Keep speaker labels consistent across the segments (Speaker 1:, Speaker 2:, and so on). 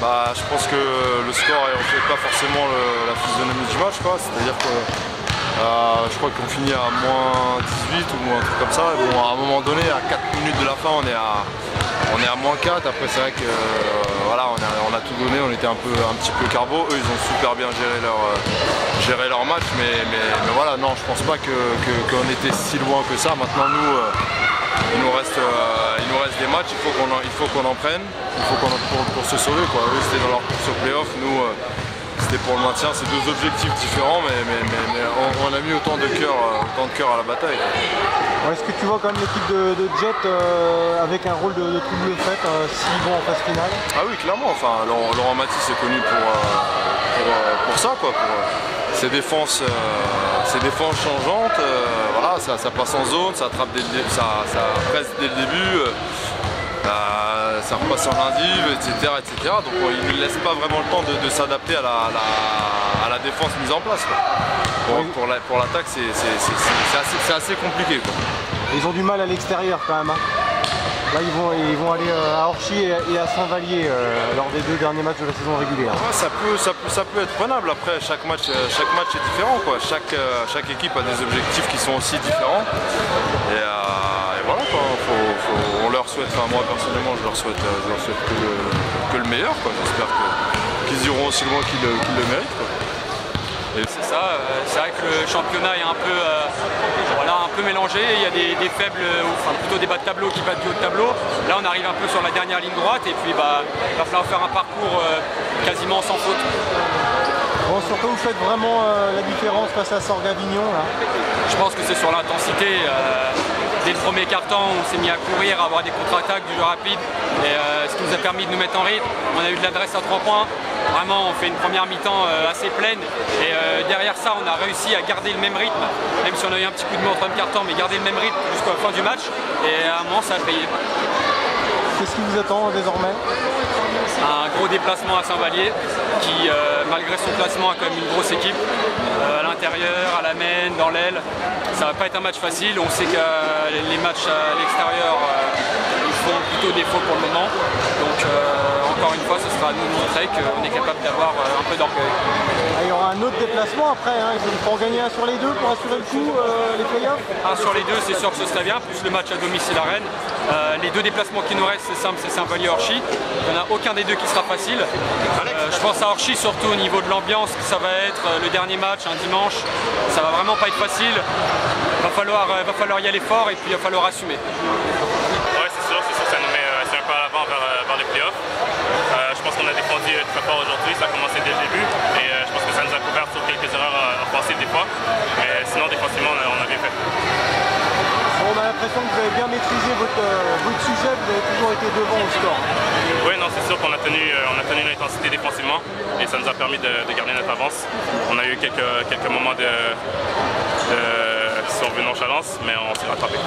Speaker 1: Je pense que le score ne reflète pas forcément la physionomie du match, c'est-à-dire que je crois qu'on finit à moins 18 ou un truc comme ça. Et bon, à un moment donné, à 4 minutes de la fin, on est à moins 4. Après, c'est vrai que voilà, on a tout donné, on était un petit peu carbo. Eux, ils ont super bien géré leur match, mais voilà, non, je pense pas qu'on était si loin que ça. Maintenant, nous, il nous reste des matchs, il faut qu'on en prenne, pour se sauver, quoi. Eux, c'était dans leur course au play-off, nous, c'était pour le maintien. C'est deux objectifs différents, mais on a mis autant de cœur à la bataille.
Speaker 2: Est-ce que tu vois quand même l'équipe de Jet avec un rôle de trouble fait s'ils vont en phase finale?
Speaker 1: Ah oui, clairement. Enfin, Laurent Matisse est connu pour ça, quoi. Pour ses défenses changeantes. Voilà, ça passe en zone, ça attrape ça presse dès le début. Ça repasse en indiv, etc. Donc il ne laisse pas vraiment le temps de s'adapter à la défense mise en place, quoi. Pour l'attaque, c'est assez compliqué, quoi.
Speaker 2: Ils ont du mal à l'extérieur quand même. Là ils vont aller à Orchy et à Saint-Vallier lors des 2 derniers matchs de la saison régulière.
Speaker 1: Ouais, ça peut être prenable. Après chaque match est différent, quoi. Chaque équipe a des objectifs qui sont aussi différents. Et voilà, quoi. On leur souhaite, enfin moi personnellement je leur souhaite que le meilleur, quoi. J'espère qu'ils iront aussi loin qu'ils le méritent, quoi.
Speaker 3: C'est ça, c'est vrai que le championnat est un peu mélangé, il y a des faibles, enfin plutôt des bas de tableau qui battent du haut de tableau. Là on arrive un peu sur la dernière ligne droite et puis il va falloir faire un parcours quasiment sans faute.
Speaker 2: Bon, surtout vous faites vraiment la différence face à Sorgue-Avignon là.
Speaker 3: Je pense que c'est sur l'intensité. Dès le premier quart-temps, on s'est mis à courir, à avoir des contre-attaques, du jeu rapide, et ce qui nous a permis de nous mettre en rythme. On a eu de l'adresse à 3 points. Vraiment, on fait une première mi-temps assez pleine, et derrière ça, on a réussi à garder le même rythme, même si on a eu un petit coup de main en troisième quart-temps, mais garder le même rythme jusqu'à la fin du match, et à un moment, ça a payé.
Speaker 2: Qu'est-ce qui vous attend désormais?
Speaker 3: Un gros déplacement à Saint-Vallier qui, malgré son classement, a quand même une grosse équipe à l'intérieur, à la main, dans l'aile. Ça va pas être un match facile. On sait que les matchs à l'extérieur ils font plutôt défaut pour le moment. Donc encore une fois, ce sera à nous de montrer qu'on est capable d'avoir un peu d'orgueil.
Speaker 2: Il y aura un autre déplacement après, hein. Il faut en gagner un sur les deux pour assurer le coup, les play-offs.
Speaker 3: Un sur les deux, c'est sûr que ce serait bien, plus le match à domicile à Rennes. Les 2 déplacements qui nous restent, c'est simple, c'est Saint-Vallier-Orchy. Il n'y en a aucun des 2 qui sera facile. Je pense à Orchy surtout au niveau de l'ambiance, que ça va être le dernier match, un dimanche. Ça va vraiment pas être facile. Va falloir y aller fort et puis il va falloir assumer.
Speaker 4: Ouais, c'est sûr, ça nous met un peu à l'avant vers les playoffs. Je pense qu'on a défendu très fort aujourd'hui, ça a commencé dès le début et je pense que ça nous a couvert sur quelques erreurs offensives des fois. Mais sinon, défensivement, on a bien fait.
Speaker 2: On a l'impression que vous avez bien maîtrisé votre sujet, vous avez toujours été devant au score.
Speaker 4: Oui, non, c'est sûr qu'on a tenu l'intensité défensivement et ça nous a permis de garder notre avance. On a eu quelques moments de survie nonchalance, mais on s'est rattrapé.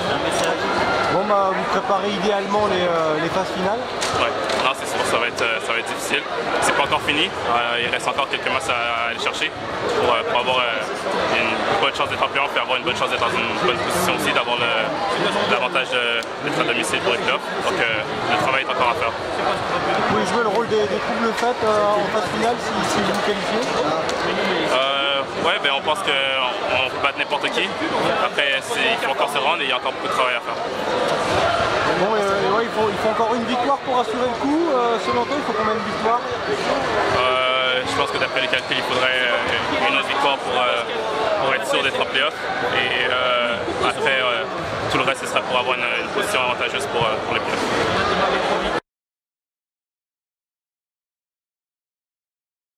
Speaker 2: Bon, vous préparez idéalement les phases finales?
Speaker 4: Ouais, non, c'est sûr, ça va être difficile. C'est pas encore fini, il reste encore quelques matchs à aller chercher pour avoir une bonne chance d'être en playoff et avoir une bonne chance d'être dans une bonne position aussi, d'avoir l'avantage d'être à domicile pour les playoffs. Donc le travail est encore à faire.
Speaker 2: Vous pouvez jouer le rôle des troubles faits en phase finale si vous vous qualifiez?
Speaker 4: Ouais, on pense qu'on peut battre n'importe qui. Après, il faut encore se rendre et il y a encore beaucoup de travail à faire.
Speaker 2: Bon, il faut encore une victoire pour assurer le coup. Selon toi, il faut combien de victoires?
Speaker 4: Je pense que d'après les calculs, il faudrait une autre victoire pour être sûr d'être en playoff. Et après, tout le reste, ce sera pour avoir une position avantageuse pour les playoffs.